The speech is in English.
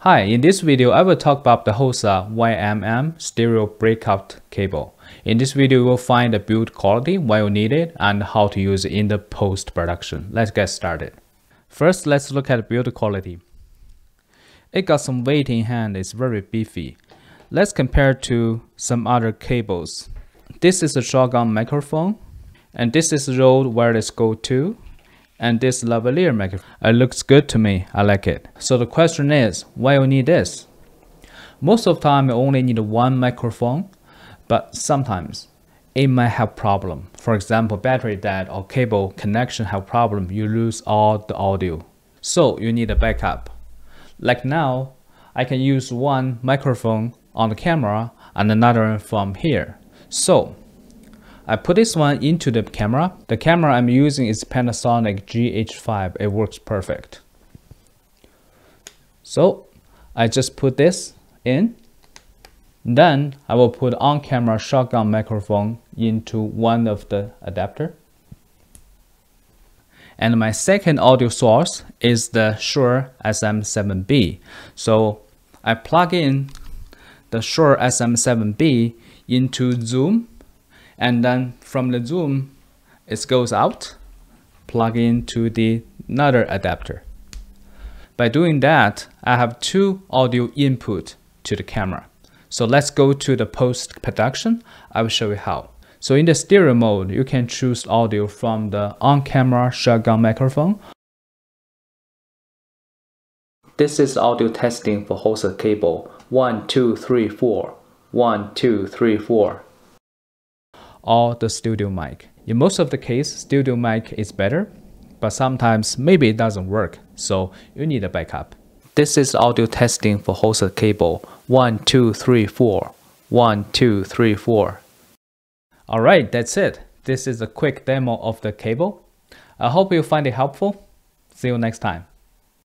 Hi, in this video I will talk about the Hosa YMM stereo breakout cable. In this video we will find the build quality, why you need it, and how to use it in the post-production. Let's get started. First, let's look at build quality. It got some weight in hand, it's very beefy. Let's compare to some other cables. This is a shotgun microphone, and this is Rode Wireless Go 2. And this lavalier microphone. It looks good to me. I like it. So the question is, why you need this? Most of the time, you only need one microphone, but sometimes it might have problem. For example, battery dead or cable connection have problem. You lose all the audio. So you need a backup. Like now, I can use one microphone on the camera and another one from here. So I put this one into the camera. The camera I'm using is Panasonic GH5. It works perfect. So I just put this in. Then I will put on-camera shotgun microphone into one of the adapter. And my second audio source is the Shure SM7B. So I plug in the Shure SM7B into Zoom. And then from the Zoom, it goes out, plug into the another adapter. By doing that, I have two audio input to the camera. So let's go to the post-production. I will show you how. So in the stereo mode, you can choose audio from the on-camera shotgun microphone. This is audio testing for Hosa cable. 1, 2, 3, 4. 1, 2, 3, 4. Or the studio mic. In most of the case, studio mic is better, but sometimes maybe it doesn't work, so you need a backup. This is audio testing for Hosa cable. 1, 2, 3, 4. 1, 2, 3, 4. Alright, that's it. This is a quick demo of the cable. I hope you find it helpful. See you next time.